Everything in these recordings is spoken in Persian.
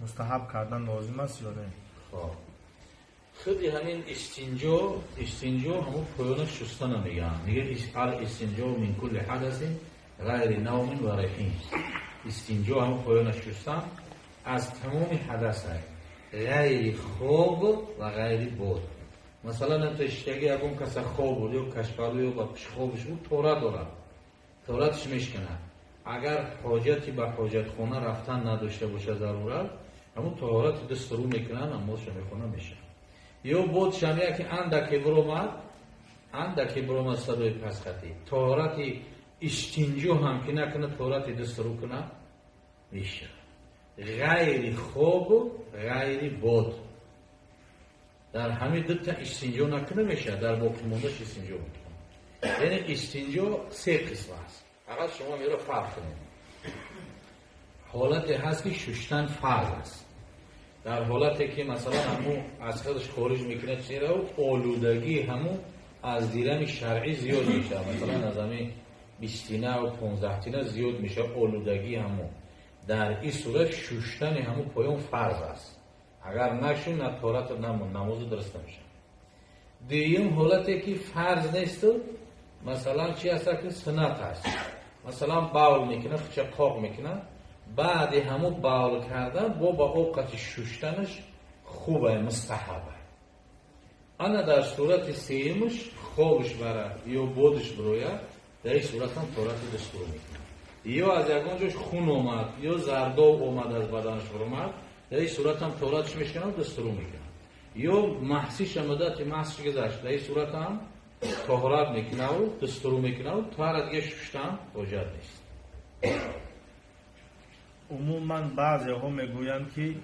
مستحب کردن لازم است یا نه؟ خب خود همین استنجا همون پایان شستن میگه استنجا من کل حدث غیر نوم و ریحین. استنجا همون پایان شستن از تمام حدث غیر خواب و غیر بود. مثلا نتشتگی اگه کسی خواب بود یا کشکالی و پیش خوابش بود توراتش میشکنه. اگر حاجتی به حاجت خونه رفتن نداشته باشه ضرورت همون طهارت دست رو میکنن نمازش میخونه میشه. یا بود شمیه که اندکی برامد صدای پس خطی طهارت استنجا هم که نکنه طهارت دست رو کنه میشه. غیر خواب و غیر بود در همین دو تا استنجا نکنه میشه، در باقی موندهش استنجا میکنه. یعنی استنجا سه قسم است. اگر شما میره فرق کنید حالتی هست که ششتن فرض است. در حالتی که مثلا همون از خودش خارج میکنه چیره و آلودگی همون از دیدن شرعی زیاد میشه. مثلا از همین 20 تینه و 15 تینه زیاد میشه آلودگی همون. در این صورت ششتن همون پایان فرض است. اگر نشون نه طهارت نماز درست نمیشه. دویم حالتی که فرض نیست مثلا چی هست که سنت هست. مثلا باول میکنه خچه قاق میکنه بعد همون باول کردن با اوقات ششتنش خوبه مستحبه. انا در صورت سیمش خوابش بره یا بودش بروید در این صورت هم طهارت دستور میکنه. یا از یکانجاش خون اومد یا زرداب اومد از بدنش اومد در این صورت هم طهارتش میشکنه و دستور میکنه. یا محسیش مدت محسیش گذشت در این صورت هم طهارت میکنه و دستور میکنه و طهارت دیگه ششتن حاجت نیست. عموما بعضی ها میگویند که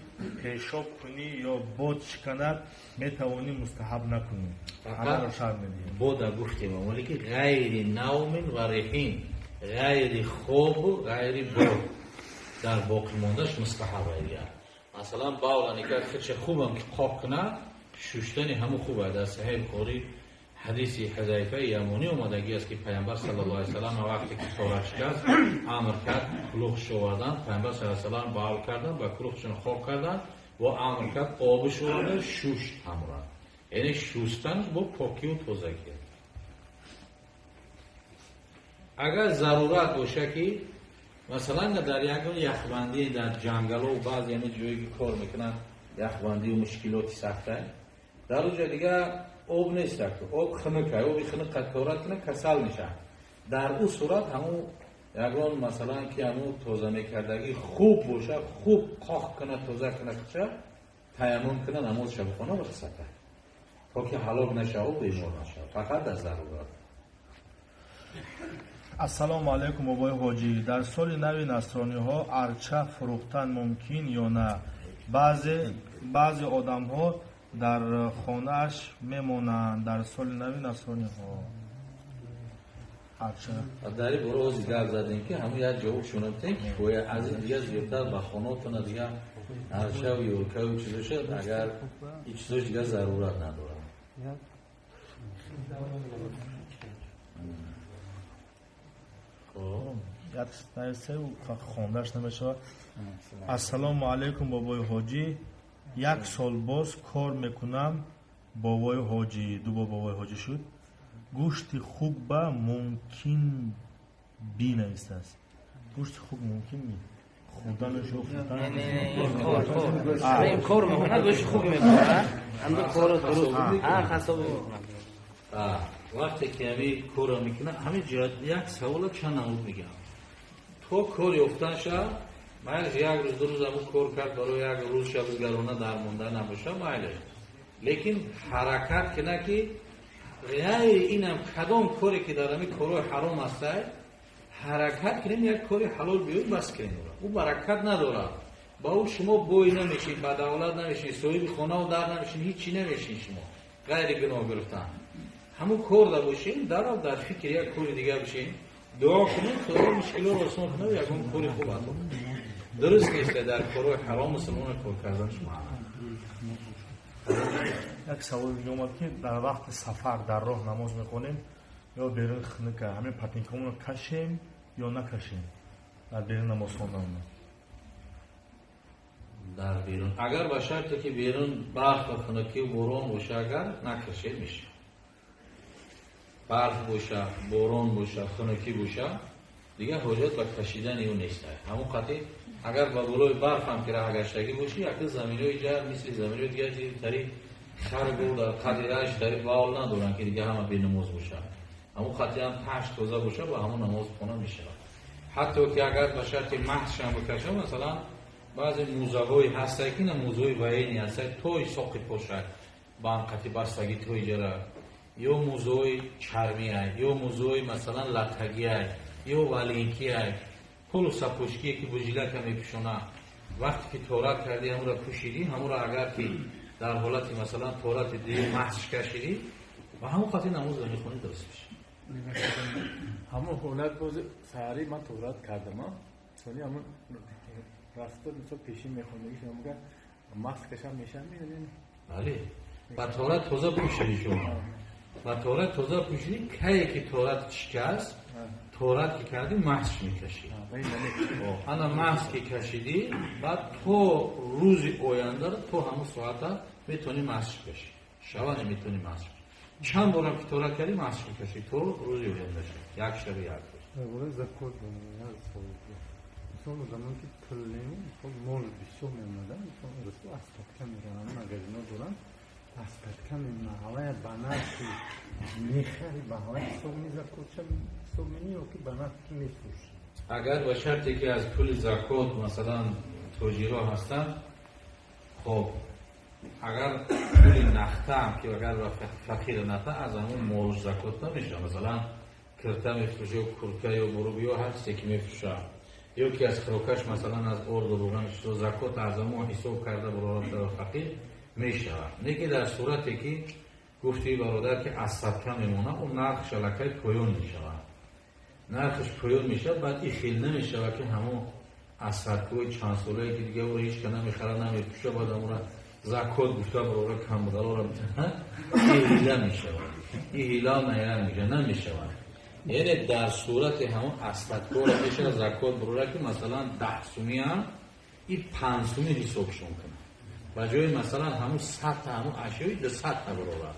پیشاب کنی یا بود شکند میتوانی مستحب نکنی. همه رو شرط میدیم. بود گفتیم ولی که غیر نوم و ریحین غیر خواب و غیر بود در باقی موندهش مستحب دیگه. مثلا باولانی که خودش خوبم که خواب کنه ششتن همو خوبه. در صحیح بخاری حدیث حذیفه یمانی اومدگی است که پیامبر صلی الله علیه و سلم وقتی که طهارت کرد امر کرد کلوخش آوردن. پیامبر صلی الله علیه و سلم باول کردن و کلوخشون خواب کردن و امر کرد آبش آورد شوشت همراه. یعنی شستن با پاکی و تازگی. اگر ضرورت باشه که مثلا در یک یخبندی در جنگل و بعضی همه جایی که کار میکنن یخبندی و مشکلاتی سخته در اونجا دیگه آب نیست که آب خنکه آبی خنک طهارت کنه کسل میشه. در اون صورت همون یکان مثلا که همون تازه میکردگی خوب باشه خوب قاق کنه تازه کنه کچه تیمم کنه نماز شب خانه بخصته تا که حلاق نشه و بیمار نشه فقط در ضرورت. السلام علیکم بابای حاجی. در سال نو نصرانی ها ارچه فروختن ممکن یا نه؟ بعضی آدم ها در خانه اش میمونند در سال نو نصرانی ها ارچه داری برو از گل زدین که همون یک جواب شنوتین که باید از این دیگه زیادتر به خانهاتون دیگه ارچه و یورکه و چیزو شد اگر این چیزوش دیگه ضرورت نداره. یک نرسه و خواندهش نمیشه. السلام علیکم بابای حاجی. یک سال باز کار میکنم بابای حاجی. دو بابای حاجی شد. گوشت خوب با ممکن بی نیست است. گوشت خوب ممکن بی خوردنش و خوردنش این کار میکنه گوشت خوب میکنه اما کار درست خاصه وقتی که همین کار میکنه همین جهت یک سوال چند نمود میگم. تو کاری افتان شد مایلش یک روز دو روز همون کار کرد برای یک روز شبگرانه در مونده نباشه مایلش. لیکن حرکت کنه که غیر اینم کدام کاری که در همین کارهای حرام است حرکت کنیم یک کاری حلال بیاید بس کنیم او برکت نداره. با او شما بوی نمیشید با دولت نمیشید صاحب خانه و در نمیشید هیچی نمیشید. شما غیر گناه گرفتن همون کار باشین در فکر یک کاری دیگه بشین دعا کنید خدا مشکل رو آسان کنه و یکم کاری خوب انجام درست نیست در کارهای حرام مسلمان کار کردن شما. یک سوال دیگه اومد که در وقت سفر در راه نماز میکنیم یا بیرون خونه که همین پتنیکمون رو کشیم یا نکشیم در بیرون نماز خوندن؟ در بیرون. اگر به شرطی که بیرون برف و خنکی و باران باشه اگر نکشه میشه. برف باشه، باران باشه، خنکی باشه دیگه حاجت به کشیدن اون نیست. همون قطعی اگر به بالای برف هم که راه گشتگی باشی یک زمینای جر مثل زمینای دیگه طریق خرگو در قدیرش در باول ندارن که دیگه همه بینماز باشه. همون خطی هم تشت توزه باشه با همون نماز خونه میشه. حتی که اگر به شرط محض شم بکشه مثلا بعضی موزه های هسته که نه موزه های وعینی هسته توی ساقی پاشه با هم قطعی بستگی توی جره یا موزه های چرمی های یا موزه های مثلا لطگی های یا ولیکی های کل سپوشکی که بجیله که میپشونه وقتی که تورات کردی همون را پوشیدی همون را اگر که در حالت مثلا تورات دیگه محض کشیدی و همون قطعی نماز را میخونی درست میشه. همون حالت باز سهری من تورات کردم ولی همون راستا مثلا پیشین میخوندگی شما میگه ماسک کشم میشن میدونین بله و تورات توزه پوشیدی شما و تورات توزه پوشیدی که که تورات شکست تورات که کردی محض میکشی انا محض که کشیدی بعد تو روزی آینده تو همون ساعت میتونی محض کشی شبانه میتونی محض چند بارم که تورات کردی محض کشی تو روزی آینده شد یک شب یک روز ولی زکات نمیاد سوالتی. مثلا زمان که پلیم خب مال بیشتر میمودن مثلا رسو استاد کم میکنن مگزینا دارن استاد کم میمونه هوای بنفشی میخری به هوای صبح میزکات چه صبح منی و که بنفشی میفروشی. اگر با شرطی که از پول زکات مثلا توجیرها هستن خب اگر پول نخته هم که اگر فقیر نخته از همون مالش زکات نمیشه مثلا کرته میفروشه و کرکه یا بروبی یا هر چیزی که میفروشه یا که از خروکش مثلا از ارد و روغنش و زکات از همون حساب کرده برای فقیر میشه نیکی در صورتی که گفتی برادر که از صدقه میمونه اون نرخ شلکه پایون میشه نرخش پایون میشه بعد این خیل نمیشه و که همون از صدقه چند ساله که دیگه او را هیچ که نمیخره نمیپوشه بعد همون را زکات گفته برای کم بودل را بتونه این هیله میشه این هیله نیره میشه نمیشه یعنی در صورت همون اصدقه را میشه زکات برای که مثلا 10 سومی هم این 5 سومی حسابشون کنه و جای مثلا همون 100 تا همون اشیایی 200 تا برای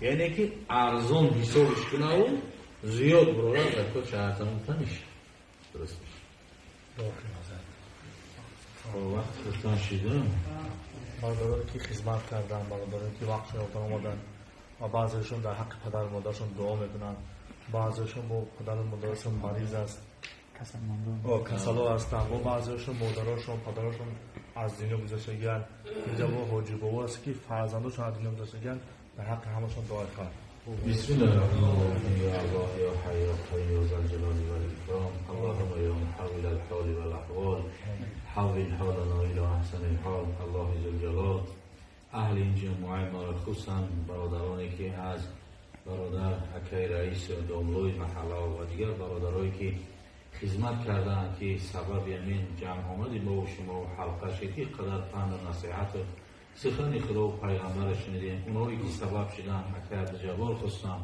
یعنی که ارزان حسابش کنه و زیاد برای زکات شهرتمون نمیشه درست میشه وقت خستان شیدم برادرانی که خدمت کردن برادرانی که وقت شما آمدن و بعضیشون در حق پدر و مادرشون دعا میکنن بعضیشون با پدر و مادرشون مریض است کسلا هستن و بعضیشون مادرشون پدرشون از دنیا گذشتگان اینجا با حاجی بابا است که فرزندشون از دنیا گذشتگان در حق همشون دعا کرد. بسم الله الرحمن الرحیم یا الله یا حی یا قیوم ذا الجلال والاکرام اللهم یا محول الحال والاحوال حول حالنا الى احسن الحال الله ذو الجلال اهل این جمعه ما خصوصا برادرانی که از برادر حکی رئیس داملوی محله و دیگر برادرایی که خدمت کردن که سبب یمین جمع آمدی با شما و حلقه شدی قدر فهم و نصیحت سخن خدا و پیغمبر شنیدیم اونایی که سبب شدن حکی عبدالجبار خواستن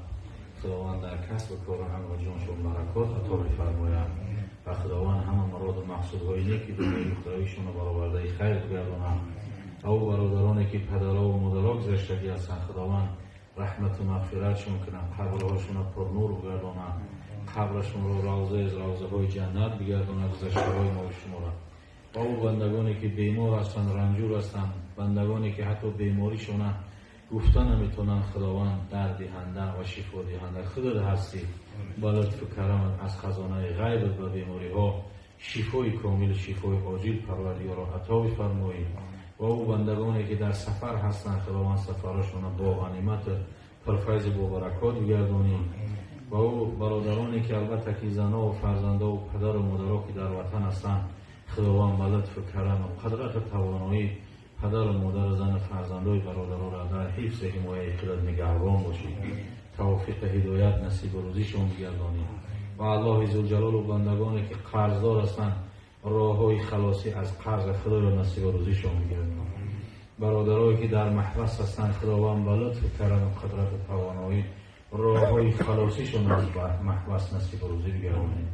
خداوند در کسب و کار همه جانشون برکات عطا بفرماید و خداوند همه مراد و مقصودهای نیکی دنیای مختلفشون رو برآورده خیر بگردونن او برادرانی که پدرها و مادرها گذشتگی هستن خداوند رحمت و مغفرتشون کنن قبرهاشون رو پر نور بگردونن قبرشون رو روضه از روضه های جنت بگردونن گذشته های ما و شما را او بندگانی که بیمار هستن رنجور هستن بندگانی که حتی بیماریشون گفتن نمیتونن خداوند درد دهنده و شفا دهنده خودت هستی با لطف و کرم از خزانه غیبت و بیماری ها شفای کامل شفای عاجل پروردگار را عطا بفرمایید و او بندگانی که در سفر هستند خداوند سفرشون با غنیمت پرفیض با برکات بگردانید و او برادرانی که البته که زنها و فرزندها و پدر و مادرها که در وطن هستند خداوند با لطف و کرم و قدرت توانایی پدر و مادر زن فرزندای برادرها را در حفظ حمایت خودت نگهبان باشید توفیق هدایت نصیب و روزیشون بگردانید و الله ذوالجلال و بندگانی که قرضدار هستند راههای خلاصی از قرض خدا را نصیب و روزیشون بگردانید برادرایی که در محبس هستند خداوند با لطف و کرم و قدرت و توانایی راههای خلاصیشون از محبس نصیب و روزی بگردانید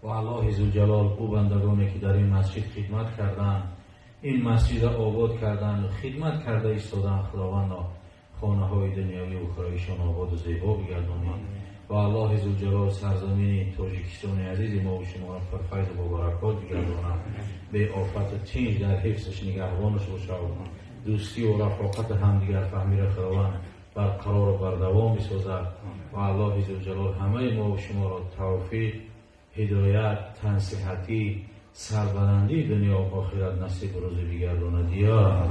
و الله ذوالجلال او بندگانی که در این مسجد خدمت کردند این مسجد آباد کردن، خدمت کرده ایستادن. خداوند خانه های دنیوی و اخرویشان آباد و زیبا بگردانید و الله ذوالجلال سرزمین تاجیکستان عزیز ما و شما را پر فیض و برکات بگرداند، به آفت و تنج در حفظش نگهبانش باشه و دوستی و رفاقت همدیگر فهمی را خداوند برقرار و بردوام بسازد و الله ذوالجلال همه ما و شما را توفیق، هدایت، تنصیحتی، سربلندی دنیا و آخرت نصیب روزی بگرداند. یا